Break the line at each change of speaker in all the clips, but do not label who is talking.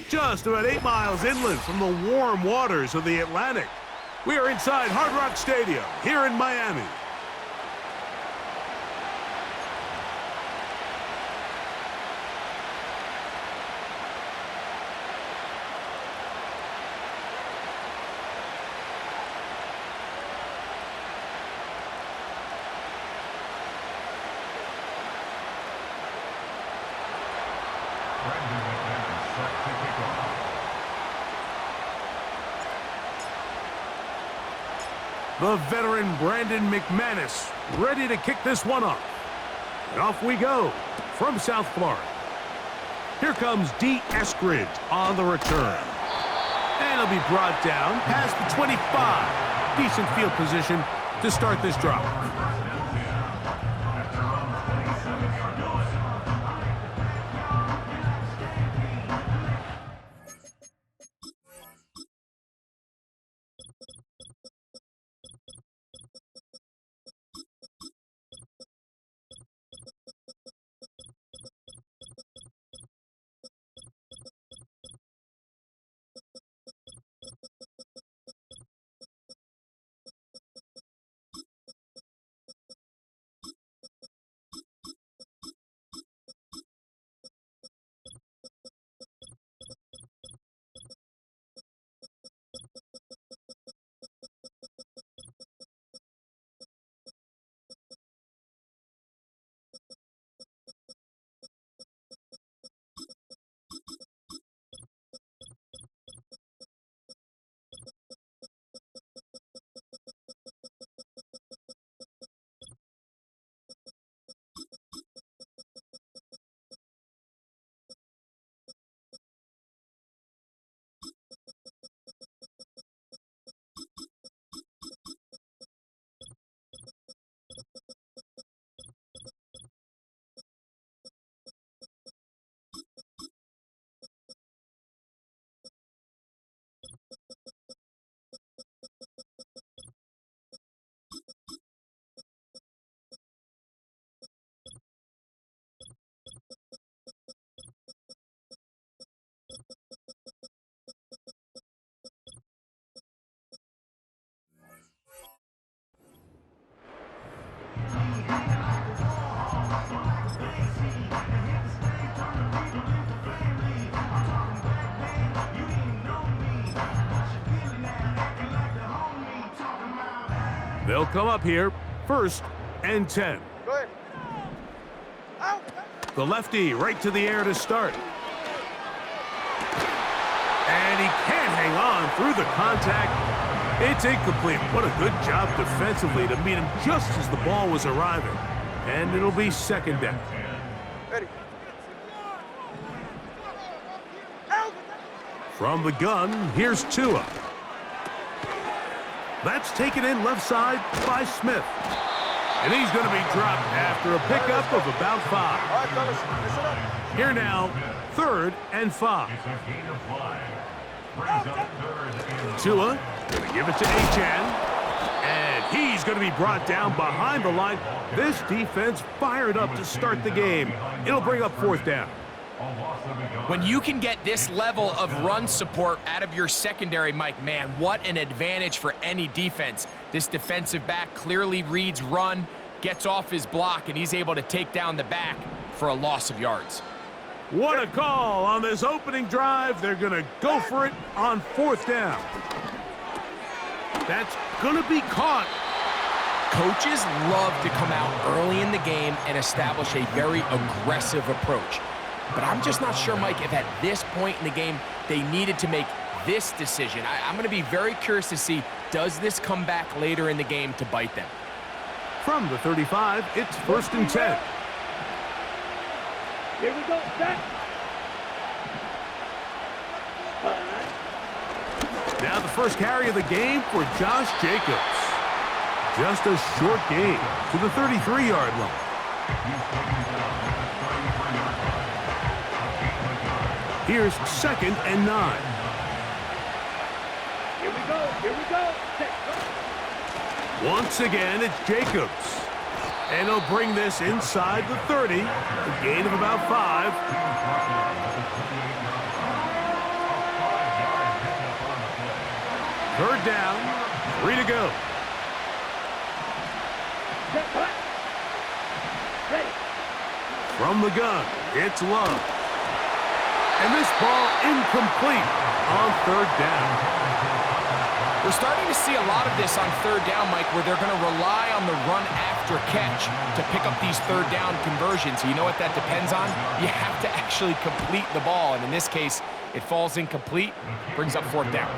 Just about 8 miles inland from the warm waters of the Atlantic, we are inside Hard Rock Stadium here in Miami. The veteran Brandon McManus ready to kick this one off. And off we go from South Florida. Here comes D. Eskridge on the return. And he'll be brought down past the 25. Decent field position to start this drive. They'll come up here, 1st and 10.
Go ahead. Out.
The lefty right to the air to start. And he can't hang on through the contact. It's incomplete. What a good job defensively to meet him just as the ball was arriving. And it'll be 2nd down.
Ready.
From the gun, here's Tua. That's taken in left side by Smith. And he's going to be dropped after a pickup of about 5.
All right, fellas, listen up.
Here now, 3rd and 5. Tua going to give it to Achane. And he's going to be brought down behind the line. This defense fired up to start the game. It'll bring up 4th down.
When you can get this level of run support out of your secondary, Mike, man, what an advantage for any defense. This defensive back clearly reads run, gets off his block, and he's able to take down the back for a loss of yards.
What a call on this opening drive. They're going to go for it on 4th down. That's going to be caught.
Coaches love to come out early in the game and establish a very aggressive approach. But I'm just not sure, Mike, if at this point in the game they needed to make this decision. I'm going to be very curious to see, does this come back later in the game to bite them?
From the 35, it's 1st and 10.
Here we go. Set.
Now the first carry of the game for Josh Jacobs. Just a short gain to the 33-yard line. Here's 2nd and 9.
Here we go. Here we go.
Once again, it's Jacobs. And he'll bring this inside the 30. A gain of about 5. Third down. 3 to go. From the gun, it's Love. And this ball incomplete on 3rd down.
We're starting to see a lot of this on 3rd down, Mike, where they're going to rely on the run after catch to pick up these 3rd down conversions. You know what that depends on? You have to actually complete the ball, and in this case, it falls incomplete, brings up 4th down.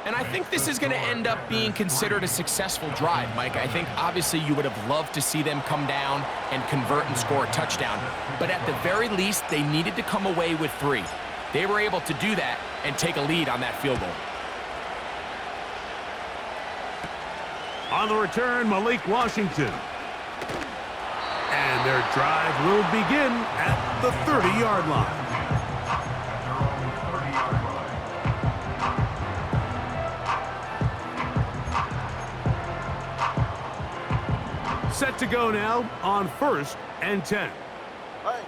And I think this is going to end up being considered a successful drive, Mike. I think obviously you would have loved to see them come down and convert and score a touchdown. But at the very least, they needed to come away with 3. They were able to do that and take a lead on that field goal.
On the return, Malik Washington. And their drive will begin at the 30-yard line. Set to go now on 1st and 10.
Hey.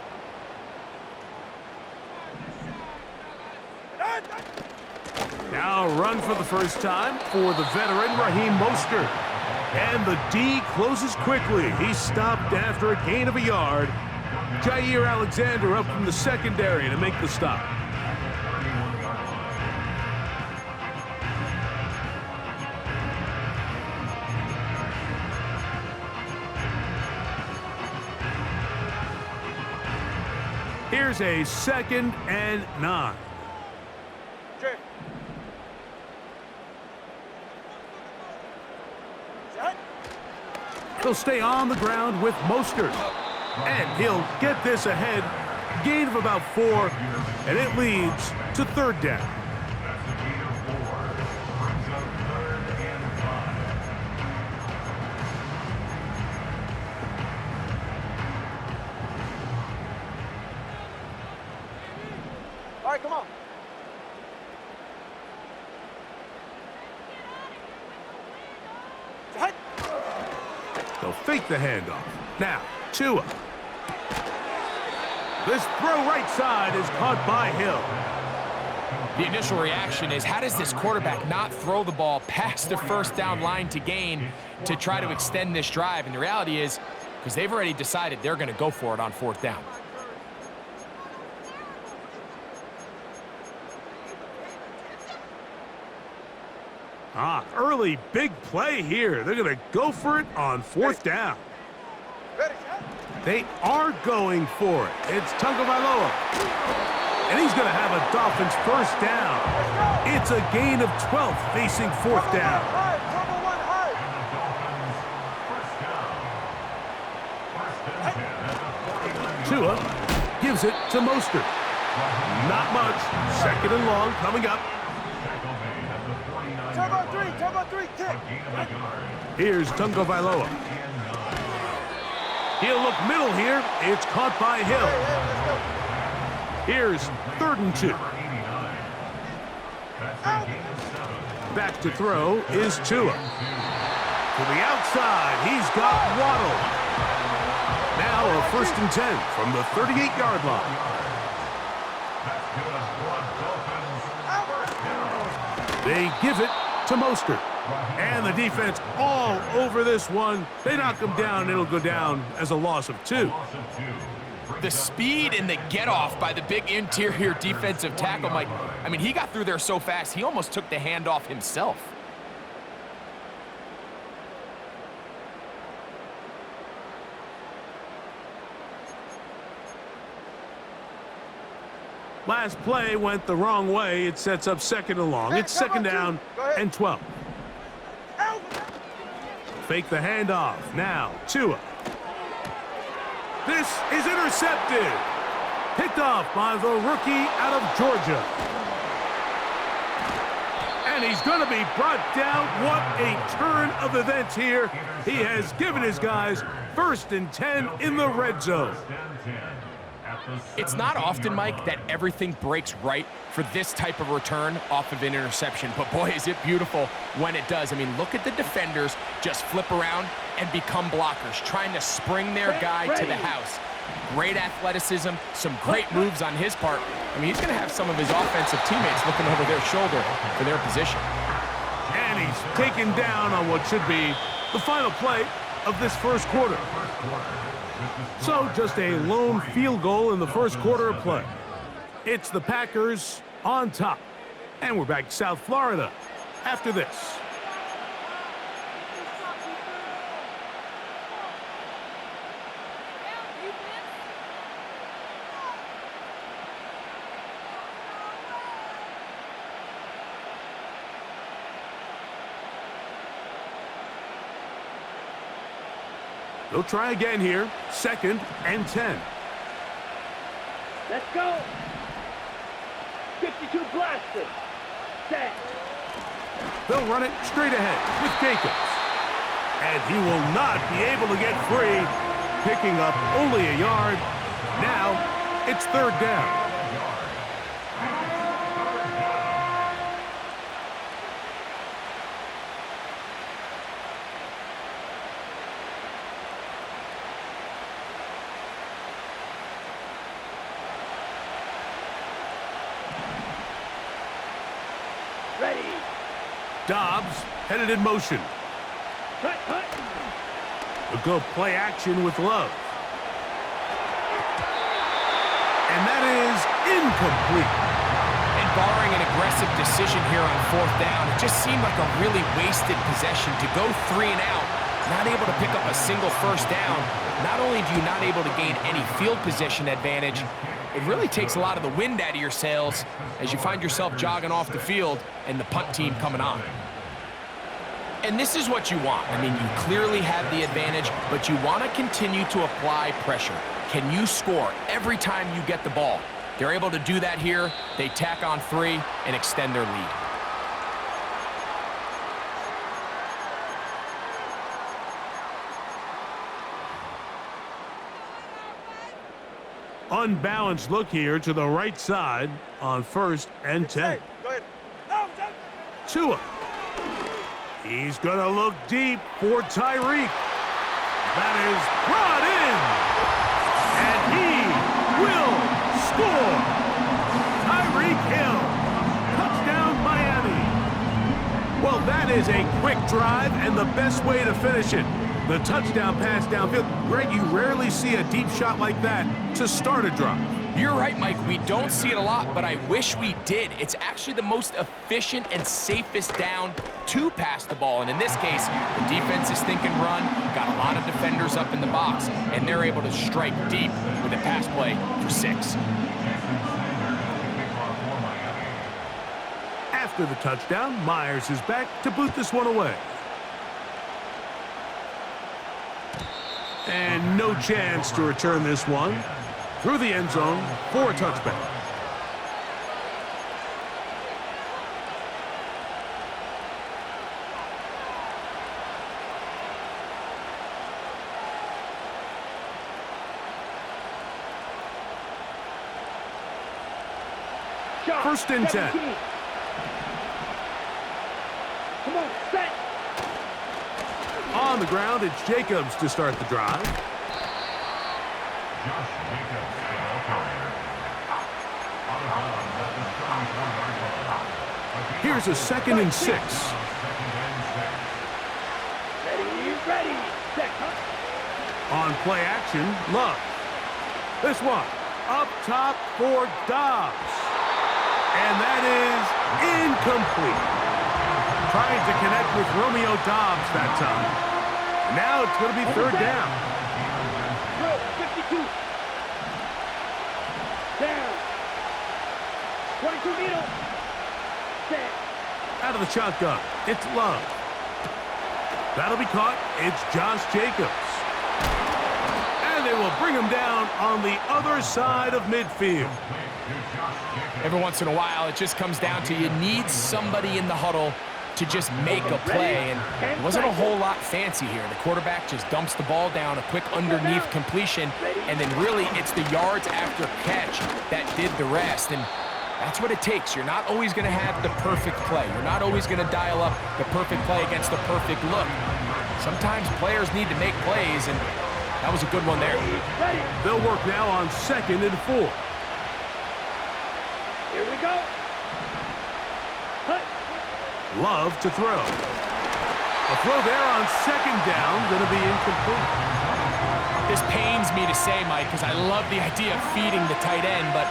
Now run for the first time for the veteran Raheem Mostert. And the D closes quickly. He's stopped after a gain of a yard. Jair Alexander up from the secondary to make the stop. Here's a 2nd and 9.
Jay. Set.
He'll stay on the ground with Mostert. And he'll get this ahead. Gain of about 4. And it leads to 3rd down.
All right, come on. Set.
They'll fake the handoff. Now, Tua. This throw right side is caught by Hill.
The initial reaction is, how does this quarterback not throw the ball past the 1st down line to gain to try to extend this drive? And the reality is, because they've already decided they're going to go for it on 4th down.
Early big play here. They're going to go for it on 4th down.
Ready, set.
They are going for it. It's Tagovailoa. And he's going to have a Dolphins 1st down. It's a gain of 12 facing 4th down.
Cover one high.
Tua gives it to Mostert. Not much. 2nd and long coming up.
Turbo 3, kick.
Here's Tagovailoa. He'll look middle here. It's caught by Hill. Here's 3rd and 2. Back to throw is Tua. To the outside, he's got Waddle. Now a 1st and 10 from the 38-yard line. They give it to Mostert. And the defense all over this one. They knock him down, and it'll go down as a loss of 2.
The speed and the get-off by the big interior defensive tackle, Mike. I mean, he got through there so fast, he almost took the handoff himself.
Last play went the wrong way. It sets up 2nd and long. It's 2nd down and 12. Fake the handoff. Now, Tua. This is intercepted. Picked off by the rookie out of Georgia. And he's going to be brought down. What a turn of events here. He has given his guys 1st and 10 in the red zone.
It's not often, Mike, that everything breaks right for this type of return off of an interception. But boy, is it beautiful when it does. I mean, look at the defenders just flip around and become blockers, trying to spring their guy to the house. Great athleticism, some great moves on his part. I mean, he's going to have some of his offensive teammates looking over their shoulder for their position.
And he's taken down on what should be the final play of this first quarter. So just a lone field goal in the first quarter of play. It's the Packers on top. And we're back to South Florida after this. They'll try again here. 2nd and 10.
Let's go. 52 blaster. Set.
They'll run it straight ahead with Jacobs. And he will not be able to get free, picking up only a yard. Now it's 3rd down.
Ready.
Dobbs headed in motion.
Cut, cut.
They'll go play action with Love. And that is incomplete.
And barring an aggressive decision here on 4th down, it just seemed like a really wasted possession to go 3 and out, not able to pick up a single 1st down. Not only do you not able to gain any field position advantage, it really takes a lot of the wind out of your sails as you find yourself jogging off the field and the punt team coming on. And this is what you want. I mean, you clearly have the advantage, but you want to continue to apply pressure. Can you score every time you get the ball? They're able to do that here. They tack on 3 and extend their lead.
Unbalanced look here to the right side on 1st and 10.
Go ahead. No,
Tua. He's going to look deep for Tyreek. That is brought in. And he will score. Tyreek Hill. Touchdown, Miami. Well, that is a quick drive and the best way to finish it. The touchdown pass downfield. Greg, you rarely see a deep shot like that to start a drive.
You're right, Mike. We don't see it a lot, but I wish we did. It's actually the most efficient and safest down to pass the ball. And in this case, the defense is thinking run, got a lot of defenders up in the box, and they're able to strike deep with a pass play for 6.
After the touchdown, Myers is back to boot this one away. And no chance to return this one through the end zone for a touchback.
Shot.
1st and 10.
17. Come on, set.
On the ground, it's Jacobs to start the drive. Here's a 2nd and 6.
Ready, set.
On play action, Love. This one up top for Dobbs. And that is incomplete. Trying to connect with Romeo Dobbs that time. Now it's going to be 3rd down.
52. Down. 22 meter. Set.
Out of the shotgun, it's Love. That'll be caught. It's Josh Jacobs. As And they will bring him down on the other side of midfield.
Every once in a while, it just comes down to you need somebody in the huddle to just make a play, and it wasn't a whole lot fancy here. The quarterback just dumps the ball down, a quick underneath completion, and then really it's the yards after catch that did the rest, and that's what it takes. You're not always going to have the perfect play. You're not always going to dial up the perfect play against the perfect look. Sometimes players need to make plays, and that was a good one there.
They'll work now on 2nd and 4.
Here we go. Cut.
Love to throw. A throw there on 2nd down, going to be incomplete.
This pains me to say, Mike, because I love the idea of feeding the tight end, but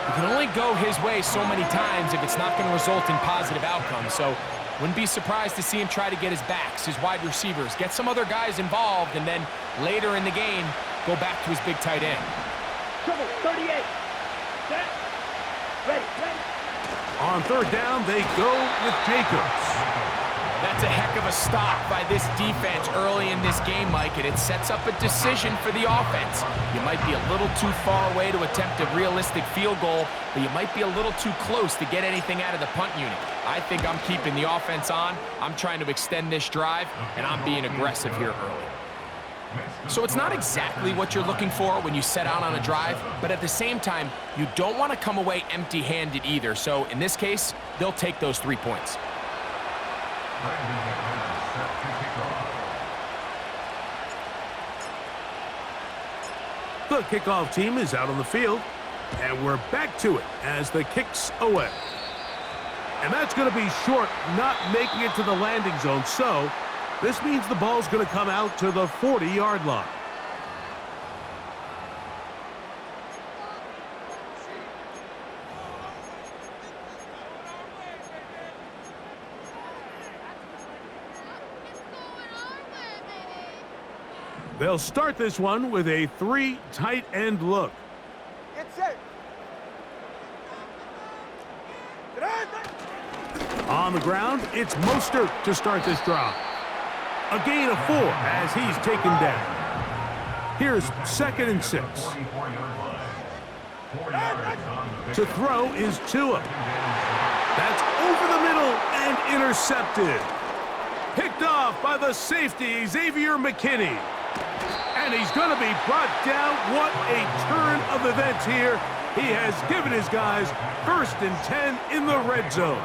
you can only go his way so many times if it's not going to result in positive outcomes. So wouldn't be surprised to see him try to get his backs, his wide receivers, get some other guys involved, and then later in the game, go back to his big tight end.
Trouble, 38. Set. Ready, ready.
On 3rd down, they go with Jacobs.
That's a heck of a stop by this defense early in this game, Mike, and it sets up a decision for the offense. You might be a little too far away to attempt a realistic field goal, but you might be a little too close to get anything out of the punt unit. I think I'm keeping the offense on. I'm trying to extend this drive, and I'm being aggressive here early. So it's not exactly what you're looking for when you set out on a drive, but at the same time, you don't want to come away empty-handed either. So in this case, they'll take those 3 points.
The kickoff team is out on the field, and we're back to it as the kick's away. And that's going to be short, not making it to the landing zone. So this means the ball's going to come out to the 40-yard line. They'll start this one with a 3 tight end look.
Get set.
On the ground, it's Mostert to start this drive. A gain of 4 as he's taken down. Here's 2nd and 6. To throw is Tua. That's over the middle and intercepted. Picked off by the safety, Xavier McKinney. And he's going to be brought down. What a turn of events here. He has given his guys 1st and 10 in the red zone.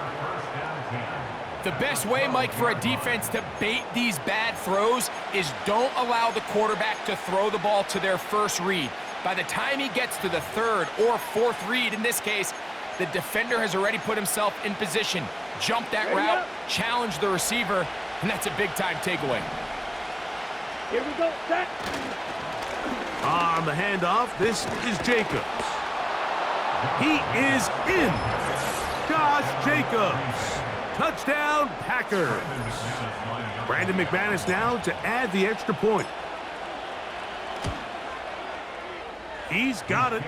The best way, Mike, for a defense to bait these bad throws is don't allow the quarterback to throw the ball to their first read. By the time he gets to the 3rd or 4th read, in this case, the defender has already put himself in position, jump that route, challenge the receiver, and that's a big-time takeaway.
Here we go, set.
On the handoff, this is Jacobs. He is in. Josh Jacobs. Touchdown, Packers. Brandon McManus now to add the extra point. He's got it.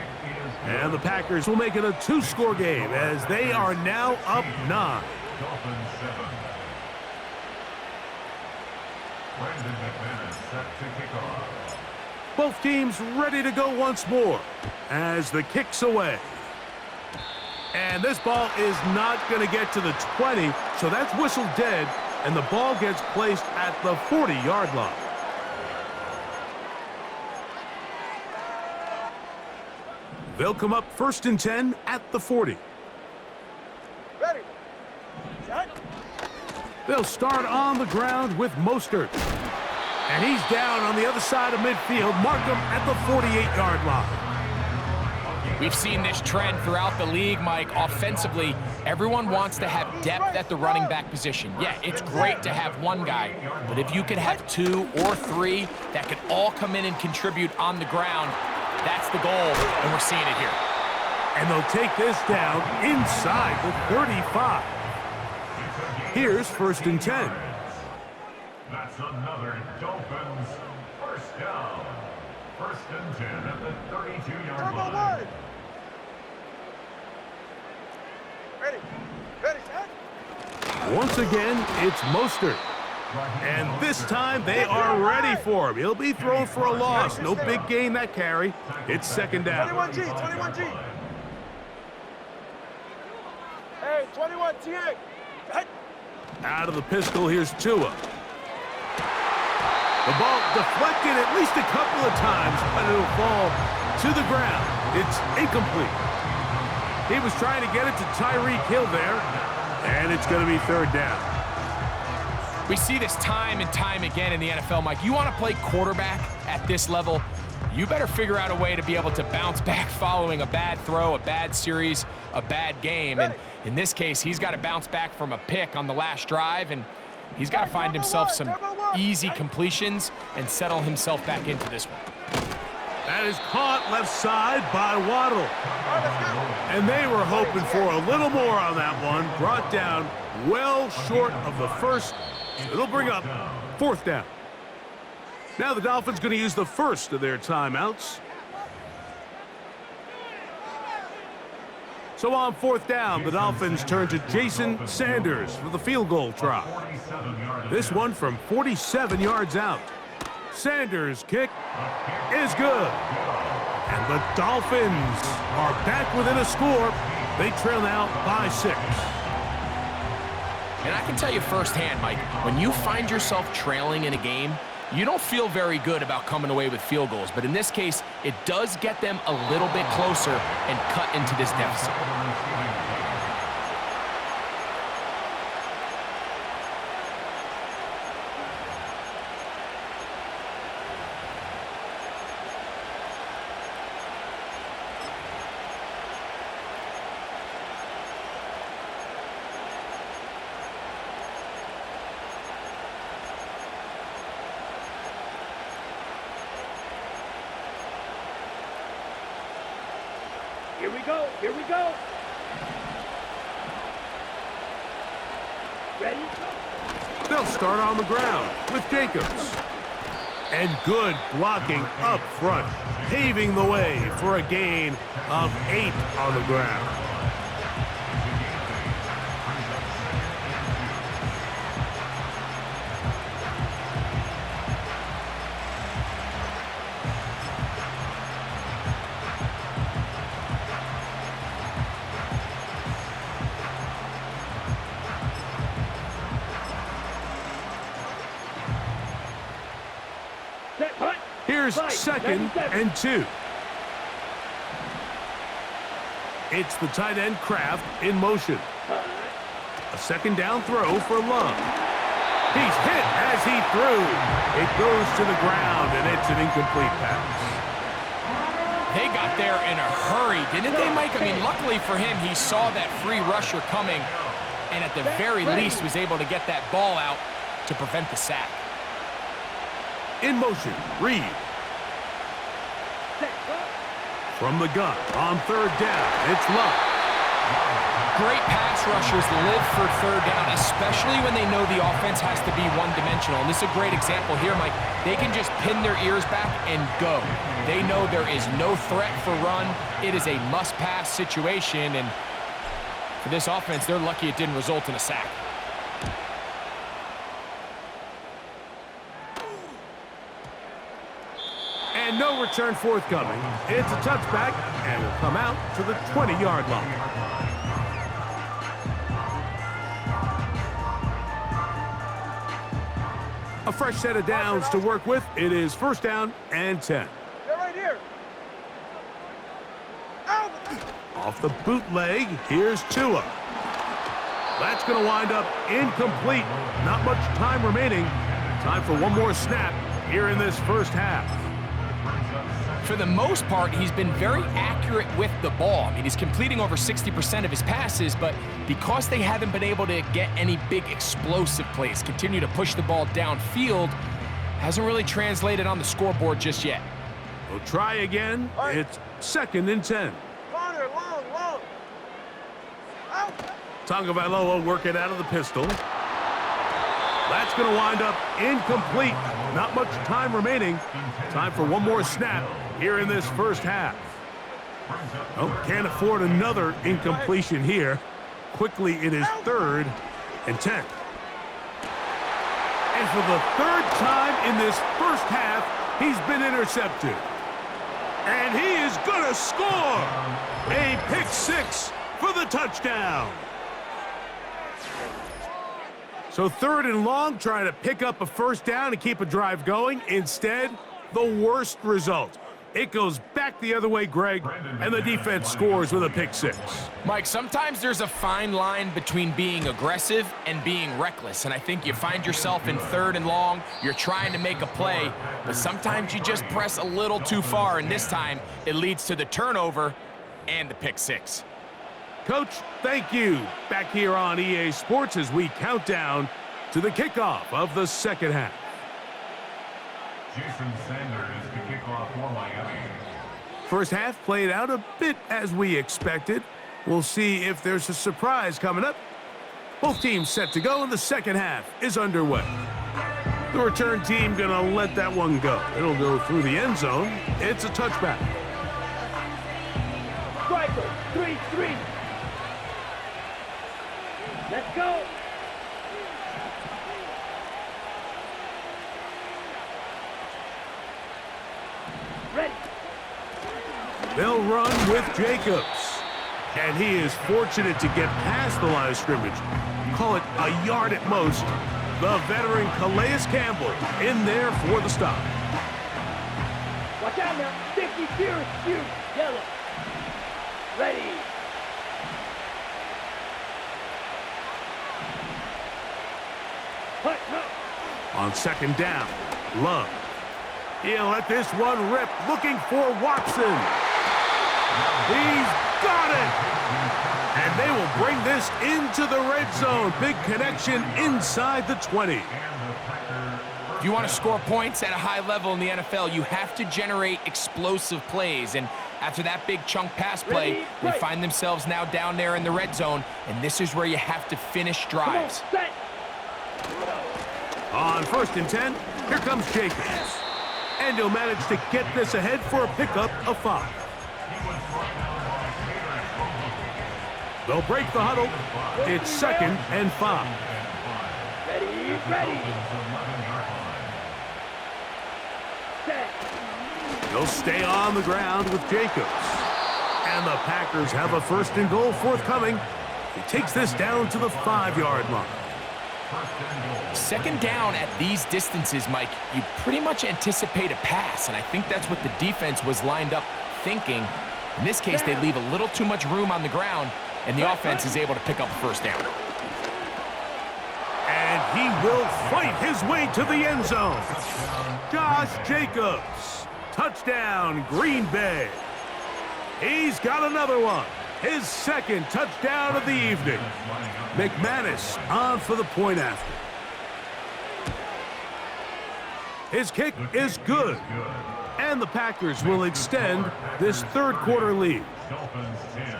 And the Packers will make it a 2-score game as they are now up 9. Both teams ready to go once more as the kick's away. And this ball is not going to get to the 20, so that's whistled dead, and the ball gets placed at the 40-yard line. They'll come up 1st and 10 at the 40.
Ready. Set.
They'll start on the ground with Mostert. And he's down on the other side of midfield. Mark him at the 48-yard line.
We've seen this trend throughout the league, Mike. Offensively, everyone wants to have depth at the running back position. Yeah, it's great to have one guy, but if you could have 2 or 3 that could all come in and contribute on the ground, that's the goal, and we're seeing it here.
And they'll take this down inside the 35. Here's 1st and 10.
That's another Dolphins first down. 1st and 10 at the 32-yard line.
Ready. Ready, set.
Once again, it's Mostert. And this time they are ready for him. He'll be thrown for a loss. No big gain that carry. It's second down.
21G, 21G. Hey, 21T.
Out of the pistol, here's Tua. The ball deflected at least a couple of times, but it'll fall to the ground. It's incomplete. He was trying to get it to Tyreek Hill there, and it's going to be third down.
We see this time and time again in the NFL, Mike. You want to play quarterback at this level, you better figure out a way to be able to bounce back following a bad throw, a bad series, a bad game. And in this case, he's got to bounce back from a pick on the last drive, and he's got to find himself some easy completions and settle himself back into this one.
That is caught left side by Waddle. And they were hoping for a little more on that one. Brought down well short of the first. It'll bring up fourth down. Now the Dolphins going to use the first of their timeouts. So on fourth down, the Dolphins turn to Jason Sanders for the field goal try. This one from 47 yards out. Sanders' kick is good. And the Dolphins are back within a score. They trail now by 6.
And I can tell you firsthand, Mike, when you find yourself trailing in a game, you don't feel very good about coming away with field goals. But in this case, it does get them a little bit closer and cut into this deficit.
Here we go. Here we go. Ready?
They'll start on the ground with Jacobs. And good blocking up front, paving the way for a gain of 8 on the ground. Here's second and 2. It's the tight end Kraft in motion. A second down throw for Love. He's hit as he threw. It goes to the ground, and it's an incomplete pass.
They got there in a hurry, didn't they, Mike? I mean, luckily for him, he saw that free rusher coming, and at the very least was able to get that ball out to prevent the sack.
In motion, Reed. From the gun, on third down, it's Love.
Great pass rushers live for third down, especially when they know the offense has to be one-dimensional. And this is a great example here, Mike. They can just pin their ears back and go. They know there is no threat for run. It is a must-pass situation, and for this offense, they're lucky it didn't result in a sack.
And no return forthcoming. It's a touchback, and will come out to the 20-yard line. A fresh set of downs to work with. It is first down and 10.
They're right here. Out.
Off the bootleg, here's Tua. That's going to wind up incomplete. Not much time remaining. Time for one more snap here in this first half.
For the most part, he's been very accurate with the ball. I mean, he's completing over 60% of his passes, but because they haven't been able to get any big explosive plays, continue to push the ball downfield, hasn't really translated on the scoreboard just yet.
We'll try again. It's second and 10.
Corner, long. Out.
Tagovailoa working out of the pistol. That's going to wind up incomplete. Not much time remaining. Time for one more snap here in this first half. Oh, can't afford another incompletion here. Quickly, it is third and 10. And for the third time in this first half, he's been intercepted. And he is going to score! A pick six for the touchdown. So 3rd and long, trying to pick up a first down and keep a drive going. Instead, the worst result. It goes back the other way, Greg, and the defense scores with a pick six.
Mike, sometimes there's a fine line between being aggressive and being reckless, and I think you find yourself in 3rd and long, you're trying to make a play, but sometimes you just press a little too far, and this time it leads to the turnover and the pick six.
Coach, thank you. Back here on EA Sports as we count down to the kickoff of the second half.
Jason Sanders to kick off for Miami.
First half played out a bit as we expected. We'll see if there's a surprise coming up. Both teams set to go, and the second half is underway. The return team gonna let that one go. It'll go through the end zone. It's a touchback.
Striker, 3-3. Let's go. Ready.
They'll run with Jacobs. And he is fortunate to get past the line of scrimmage. Call it a yard at most. The veteran Calais Campbell in there for the stop.
Watch out now. 50, Furious, yellow. Ready. Hut.
On second down, Love. He'll let this one rip, looking for Watson. He's got it! And they will bring this into the red zone. Big connection inside the 20.
If you want to score points at a high level in the NFL, you have to generate explosive plays. And after that big chunk pass play, they find themselves now down there in the red zone, and this is where you have to finish drives.
On 1st and 10, here comes Jacobs. And he'll manage to get this ahead for a pickup of 5. They'll break the huddle. It's 2nd and 5.
Ready.
They'll stay on the ground with Jacobs. And the Packers have a 1st and goal forthcoming. He takes this down to the 5-yard line.
2nd down at these distances, Mike, you pretty much anticipate a pass, and I think that's what the defense was lined up thinking. In this case, they leave a little too much room on the ground, and the offense is able to pick up a 1st down.
And he will fight his way to the end zone. Josh Jacobs. Touchdown, Green Bay. He's got another one. His 2nd touchdown of the evening. McManus on for the point after. His kick is good. And the Packers will extend this 3rd quarter lead.
Dolphins 10.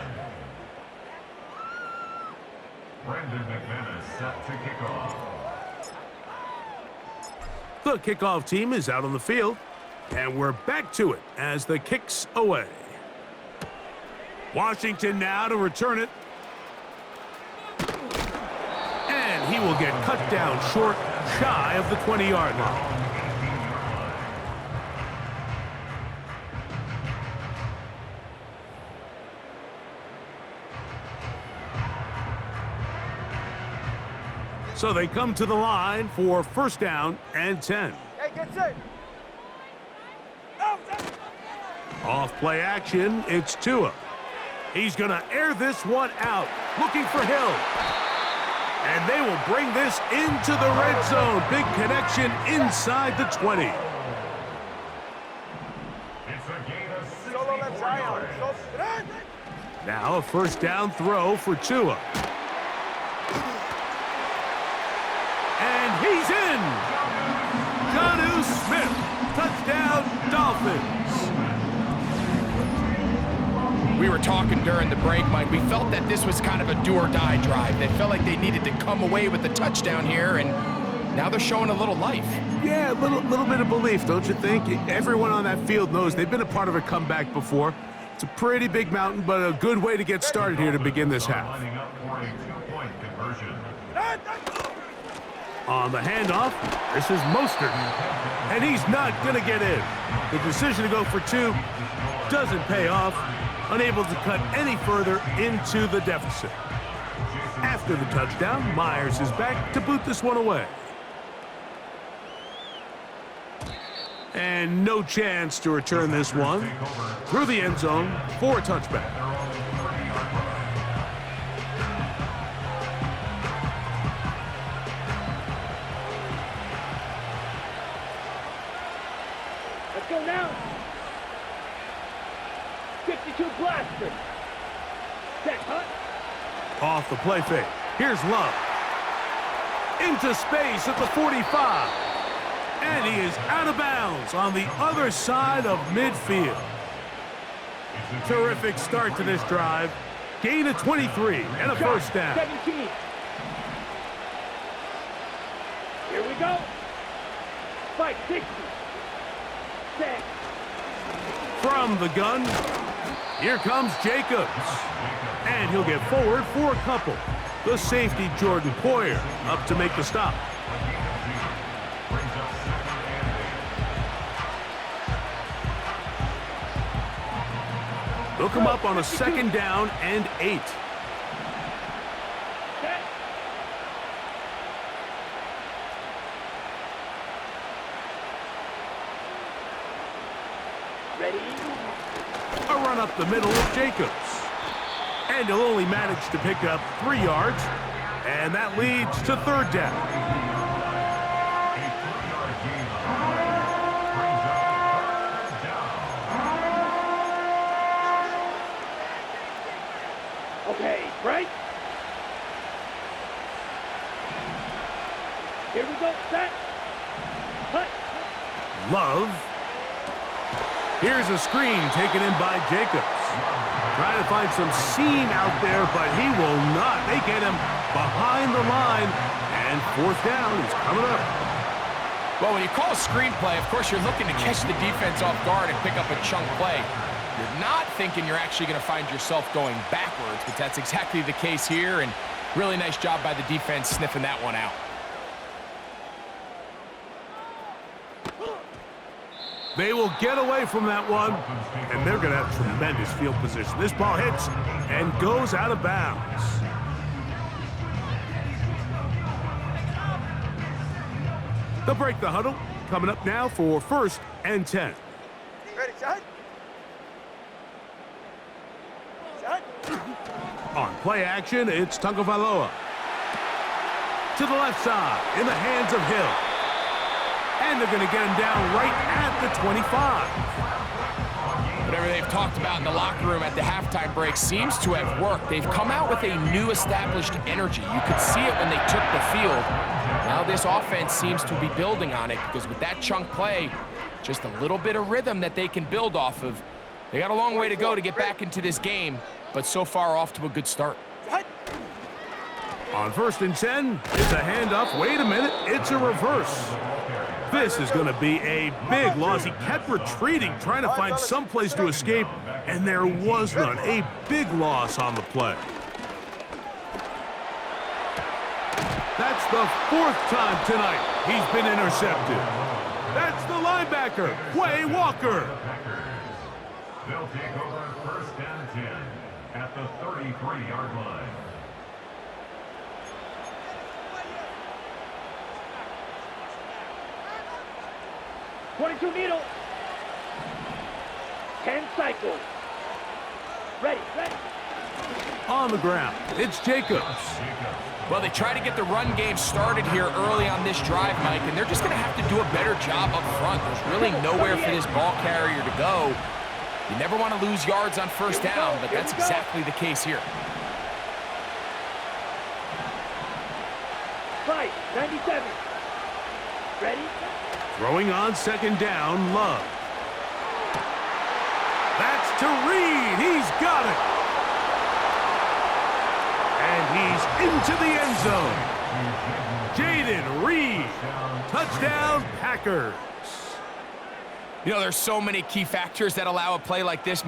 Brandon McManus set to kick off.
The kickoff team is out on the field. And we're back to it as the kick's away. Washington now to return it. And he will get cut down short, shy of the 20-yard line. So they come to the line for 1st down and 10.
Hey, get set.
Off play action, it's Tua. He's going to air this one out, looking for Hill. And they will bring this into the red zone. Big connection inside the 20.
It's a gain of 64 yards.
Now a 1st down throw for Tua. And he's in. Jonnu Smith, touchdown Dolphins.
We were talking during the break, Mike. We felt that this was kind of a do-or-die drive. They felt like they needed to come away with the touchdown here, and now they're showing a little life.
Yeah, a little bit of belief, don't you think? Everyone on that field knows they've been a part of a comeback before. It's a pretty big mountain, but a good way to get started here to begin this half.
Lining up for a 2-point conversion.
On the handoff, this is Mostert, and he's not going to get in. The decision to go for two doesn't pay off, unable to cut any further into the deficit. After the touchdown, Myers is back to boot this one away. And no chance to return this one through the end zone for a touchback.
Let's go now. 52 blaster. Set, huh?
Off the play fake. Here's Love. Into space at the 45. And he is out of bounds on the other side of midfield. Terrific start to this drive. Gain of 23 and a first down.
17. Here we go. Fight 60. Set.
From the gun, here comes Jacobs. And he'll get forward for a couple. The safety, Jordan Poyer, up to make the stop. They'll come up on a second down and 8.
Set. Ready?
A run up the middle of Jacobs. And he'll only manage to pick up 3 yards. And that leads to third down.
Okay, right? Here we go, set. Cut.
Love. Here's a screen taken in by Jacobs. Trying to find some seam out there, but he will not. They get him behind the line, and fourth down is coming up.
Well, when you call a screenplay, of course, you're looking to catch the defense off guard and pick up a chunk play. You're not thinking you're actually going to find yourself going backwards, but that's exactly the case here, and really nice job by the defense sniffing that one out.
They will get away from that one, and they're going to have tremendous field position. This ball hits and goes out of bounds. They'll break the huddle. Coming up now for first and 10.
Ready, set. Set.
On play action, it's Tagovailoa. To the left side, in the hands of Hill. And they're going to get him down right at the 25.
Whatever they've talked about in the locker room at the halftime break seems to have worked. They've come out with a new established energy. You could see it when they took the field. Now this offense seems to be building on it because with that chunk play, just a little bit of rhythm that they can build off of. They got a long way to go to get back into this game, but so far off to a good start.
On first and 10, it's a handoff. Wait a minute, it's a reverse. This is going to be a big loss. He kept retreating, trying to find some place to escape, and there was none. A big loss on the play. That's the 4th time tonight he's been intercepted. That's the linebacker, Quay Walker.
They'll take over first and 10 at the 33-yard line.
22 needle. 10 cycles. Ready, ready.
On the ground, it's Jacobs.
Well, they try to get the run game started here early on this drive, Mike, and they're just going to have to do a better job up front. There's really nowhere for this ball carrier to go. You never want to lose yards on first down, but that's exactly the case here.
Fight, 97. Ready?
Throwing on second down, Love. That's to Reed. He's got it. And he's into the end zone. Jaden Reed. Touchdown, Packers.
You know, there's so many key factors that allow a play like this.